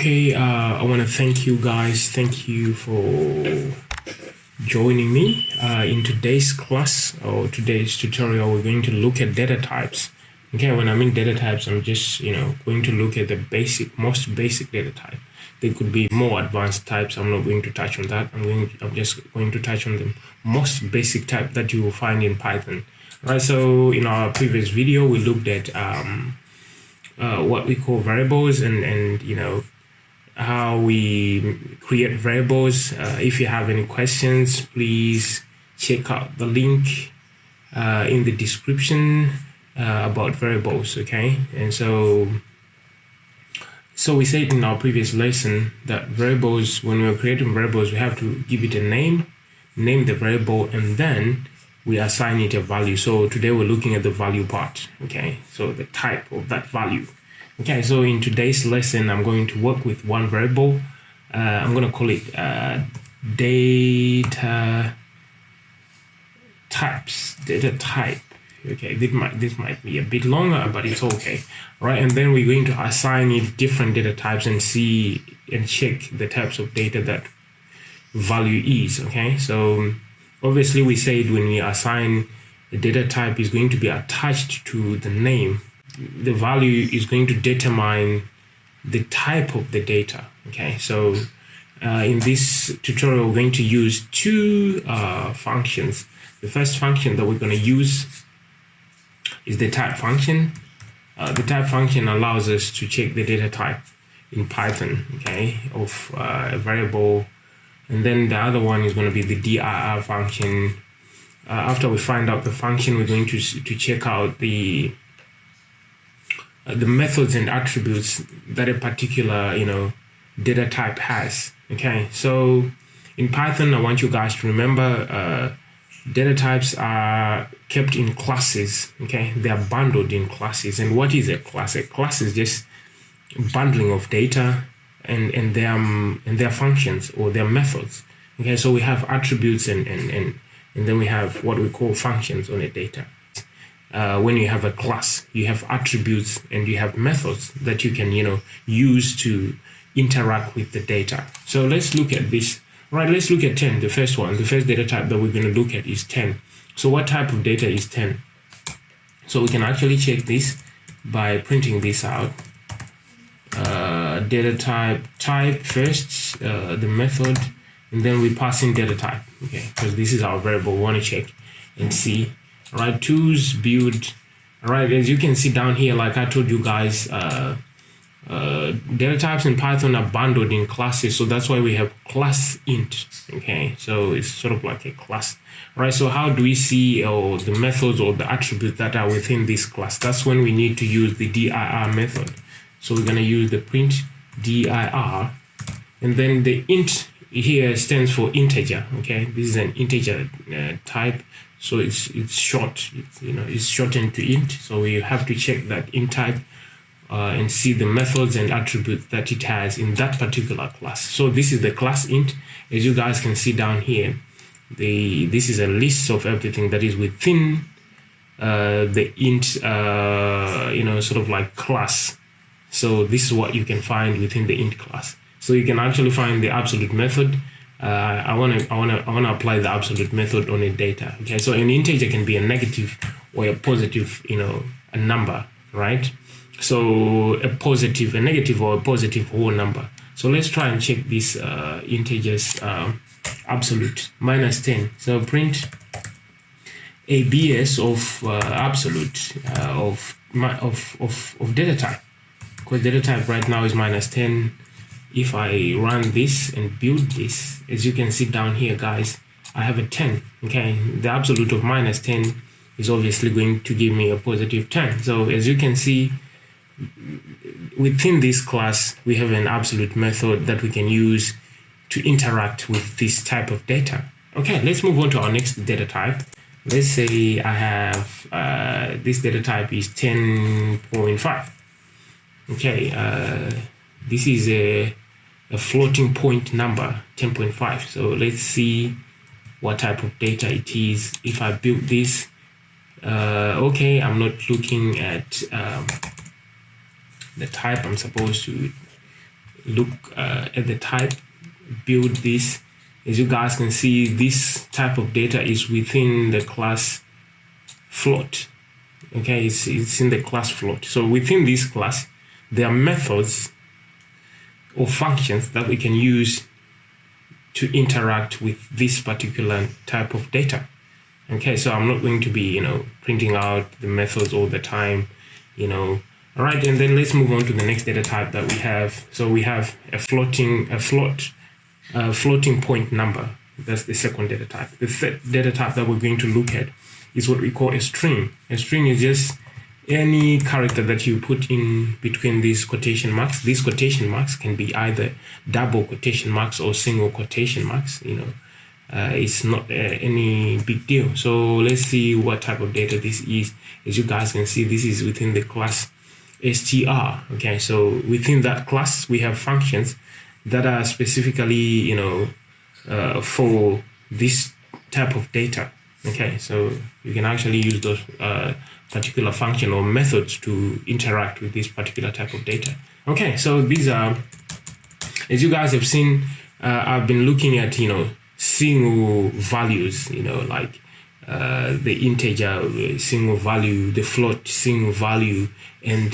Okay, I want to thank you guys. Thank you for joining me in today's class or today's tutorial. We're going to look at data types. Okay, when I mean data types, I'm just going to look at the most basic data type. There could be more advanced types. I'm not going to touch on that. I'm just going to touch on the most basic type that you will find in Python. Right. So in our previous video, we looked at what we call variables and how we create variables. If you have any questions, please check out the link in the description about variables. Okay, and so we said in our previous lesson that variables, when we're creating variables, we have to give it a name the variable, and then we assign it a value. So today we're looking at the value part. Okay, so the type of that value. Okay, so in today's lesson, I'm going to work with one variable. I'm going to call it data types, data type. Okay, this might be a bit longer, but it's okay, right? And then we're going to assign it different data types and see and check the types of data that value is. Okay, so obviously we said when we assign a data type is going to be attached to the name. The value is going to determine the type of the data. Okay, so in this tutorial, we're going to use two functions. The first function that we're going to use is the type function. The type function allows us to check the data type in Python, okay, of a variable. And then the other one is going to be the dir function. After we find out the function, we're going to check out the methods and attributes that a particular data type has. Okay, so in Python, I want you guys to remember data types are kept in classes. Okay, they are bundled in classes. And what is a class? A class is just bundling of data and their functions or their methods. Okay, so we have attributes and then we have what we call functions on a data. When you have a class, you have attributes and you have methods that you can use to interact with the data. So let's look at this. Right, let's look at 10, the first one. The first data type that we're going to look at is 10. So what type of data is 10? So we can actually check this by printing this out. Data type first, the method, and then we pass in data type. Okay, because this is our variable. We want to check and see. All right, tools, build. All right, as you can see down here, like I told you guys, data types in Python are bundled in classes, so that's why we have class int. Okay, so it's sort of like a class. All right, so how do we see the methods or the attributes that are within this class? That's when we need to use the dir method. So we're going to use the print dir, and then the int here stands for integer. Okay, this is an integer type, so it's short. It's shortened to int. So we have to check that int type and see the methods and attributes that it has in that particular class. So this is the class int. As you guys can see down here, this is a list of everything that is within the int, sort of like class. So this is what you can find within the int class. So you can actually find the absolute method. I wanna apply the absolute method on a data. Okay, so an integer can be a negative or a positive, a number, right? So a negative or a positive whole number. So let's try and check this integers absolute -10. So print abs of absolute of data type, because data type right now is -10. If I run this and build this, as you can see down here, guys, I have a 10. Okay, the absolute of -10 is obviously going to give me a positive 10. So as you can see, within this class, we have an absolute method that we can use to interact with this type of data. Okay, let's move on to our next data type. Let's say I have this data type is 10.5. Okay, this is a floating point number, 10.5. So let's see what type of data it is. If I build this, okay, I'm not looking at the type I'm supposed to look at the type, build this. As you guys can see, this type of data is within the class float. Okay, it's in the class float. So within this class, there are methods or functions that we can use to interact with this particular type of data. Okay, so I'm not going to be, printing out the methods all the time, All right, and then let's move on to the next data type that we have. So we have a floating point number. That's the second data type. The third data type that we're going to look at is what we call a string. A string is just any character that you put in between these quotation marks. These quotation marks can be either double quotation marks or single quotation marks. It's not any big deal. So let's see what type of data this is. As you guys can see, this is within the class str. Okay, so within that class, we have functions that are specifically, for this type of data. Okay, so you can actually use those particular function or methods to interact with this particular type of data. Okay, so these are, as you guys have seen, I've been looking at, single values, like the integer single value, the float single value, and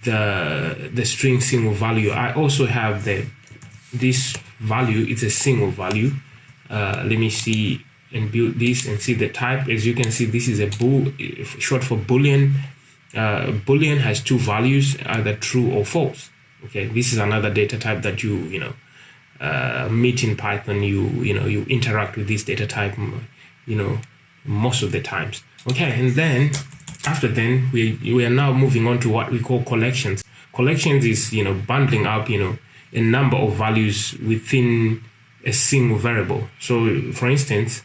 the string single value. I also have this value, it's a single value. Let me see and build this and see the type. As you can see, this is a short for Boolean. Boolean has two values, either true or false. Okay, this is another data type that you meet in Python. You interact with this data type, most of the times. Okay, and then after then we are now moving on to what we call collections. Collections is bundling up a number of values within a single variable. So for instance,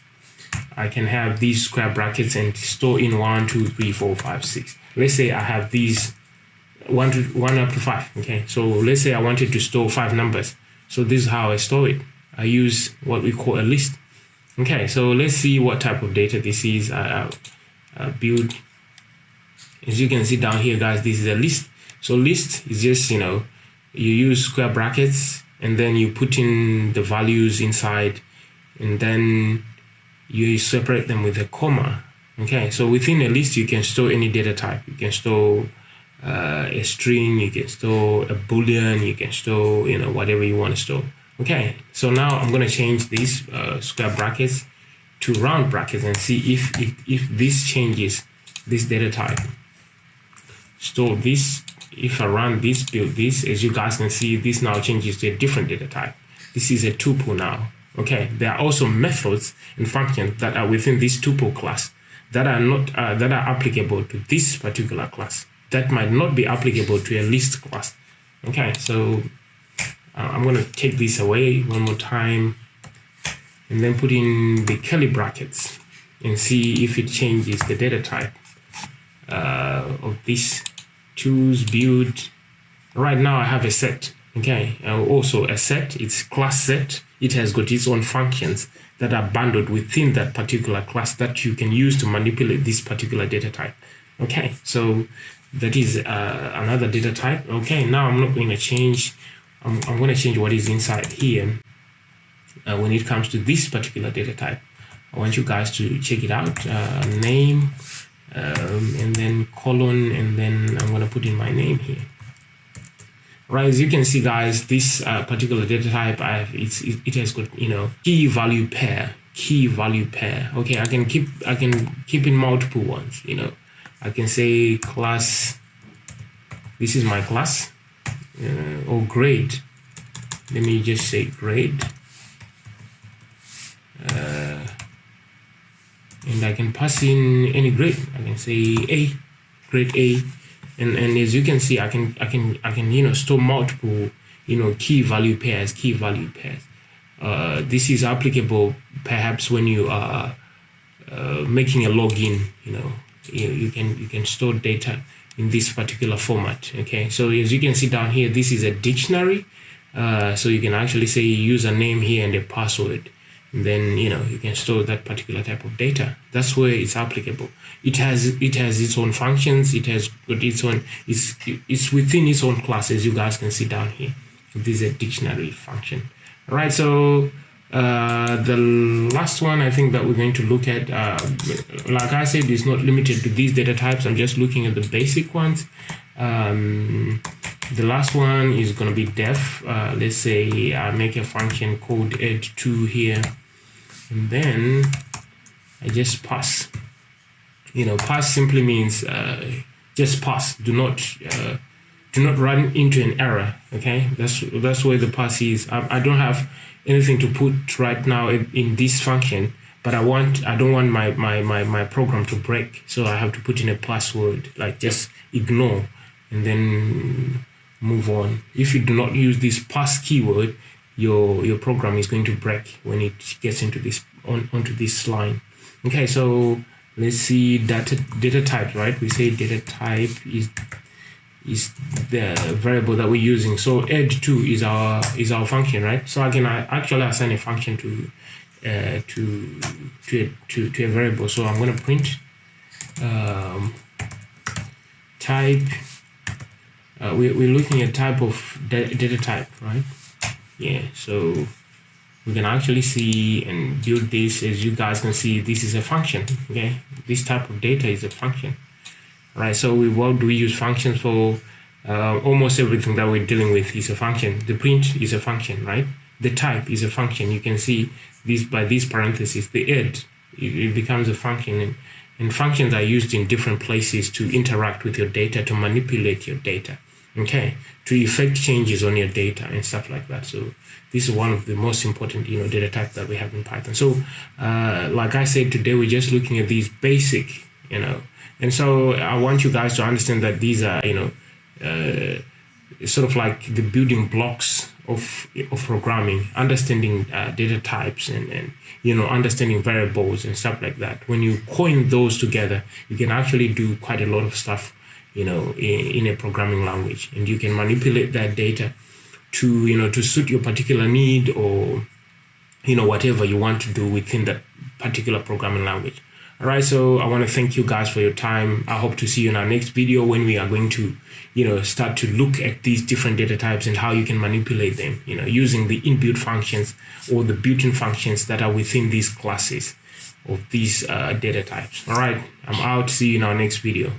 I can have these square brackets and store in 1, 2, 3, 4, 5, 6. Let's say I have these 1 up to 5. Okay, so let's say I wanted to store 5 numbers. So this is how I store it. I use what we call a list. Okay, so let's see what type of data this is. I build. As you can see down here, guys, this is a list. So list is just, you use square brackets and then you put in the values inside, and then you separate them with a comma. Okay, so within a list, you can store any data type. You can store a string, you can store a Boolean, you can store, whatever you want to store. Okay, so now I'm going to change these square brackets to round brackets and see if this changes this data type. Store this. If I run this, build this, as you guys can see, this now changes to a different data type. This is a tuple now. Okay, there are also methods and functions that are within this tuple class that are not that are applicable to this particular class. That might not be applicable to a list class. Okay, so I'm going to take this away one more time and then put in the curly brackets and see if it changes the data type of this. Choose, build. Right now I have a set. Okay, also a set, it's class set. It has got its own functions that are bundled within that particular class that you can use to manipulate this particular data type. Okay, so that is another data type. Okay, now I'm not going to change. I'm going to change what is inside here when it comes to this particular data type. I want you guys to check it out. Name, and then colon, and then I'm going to put in my name here. Right, as you can see, guys, this particular data type, it has got key value pair. Okay, I can keep in multiple ones. I can say class. This is my class, or grade. Let me just say grade, and I can pass in any grade. I can say A, grade A. And as you can see, I can store multiple key value pairs. This is applicable perhaps when you are making a login. You can store data in this particular format. Okay, so as you can see down here, this is a dictionary. So you can actually say username here and a password. And then you can store that particular type of data. That's where it's applicable. It has its own functions. It has got its own. It's within its own class, as you guys can see down here. This is a dictionary function. All right, so the last one I think that we're going to look at, like I said, is not limited to these data types. I'm just looking at the basic ones. The last one is going to be def. Let's say I make a function called add2 here, and then I just pass. Pass simply means just pass. Do not run into an error. Okay, that's where the pass is. I don't have anything to put right now in this function, but I don't want my program to break, so I have to put in a password, like just ignore and then move on. If you do not use this pass keyword, your program is going to break when it gets into this onto this line. Okay, so let's see data type, right? We say data type is the variable that we're using. So add2 is our function, right? So I can actually assign a function to a variable. So I'm going to print type. We're looking at type of data type, right? Yeah, so we can actually see and build this. As you guys can see, this is a function. Okay, this type of data is a function. Right, so what do we use functions for? Almost everything that we're dealing with is a function. The print is a function, right? The type is a function. You can see this by these parentheses. The add, it becomes a function, and functions are used in different places to interact with your data, to manipulate your data, okay, to effect changes on your data and stuff like that. So this is one of the most important, data types that we have in Python. So like I said, today we're just looking at these basic, and so I want you guys to understand that these are, sort of like the building blocks of programming, understanding data types and understanding variables and stuff like that. When you coin those together, you can actually do quite a lot of stuff, in a programming language, and you can manipulate that data to suit your particular need, or whatever you want to do within that particular programming language. All right, so I want to thank you guys for your time. I hope to see you in our next video, when we are going to, start to look at these different data types and how you can manipulate them, using the inbuilt functions or the built-in functions that are within these classes of these data types. All right, I'm out. See you in our next video.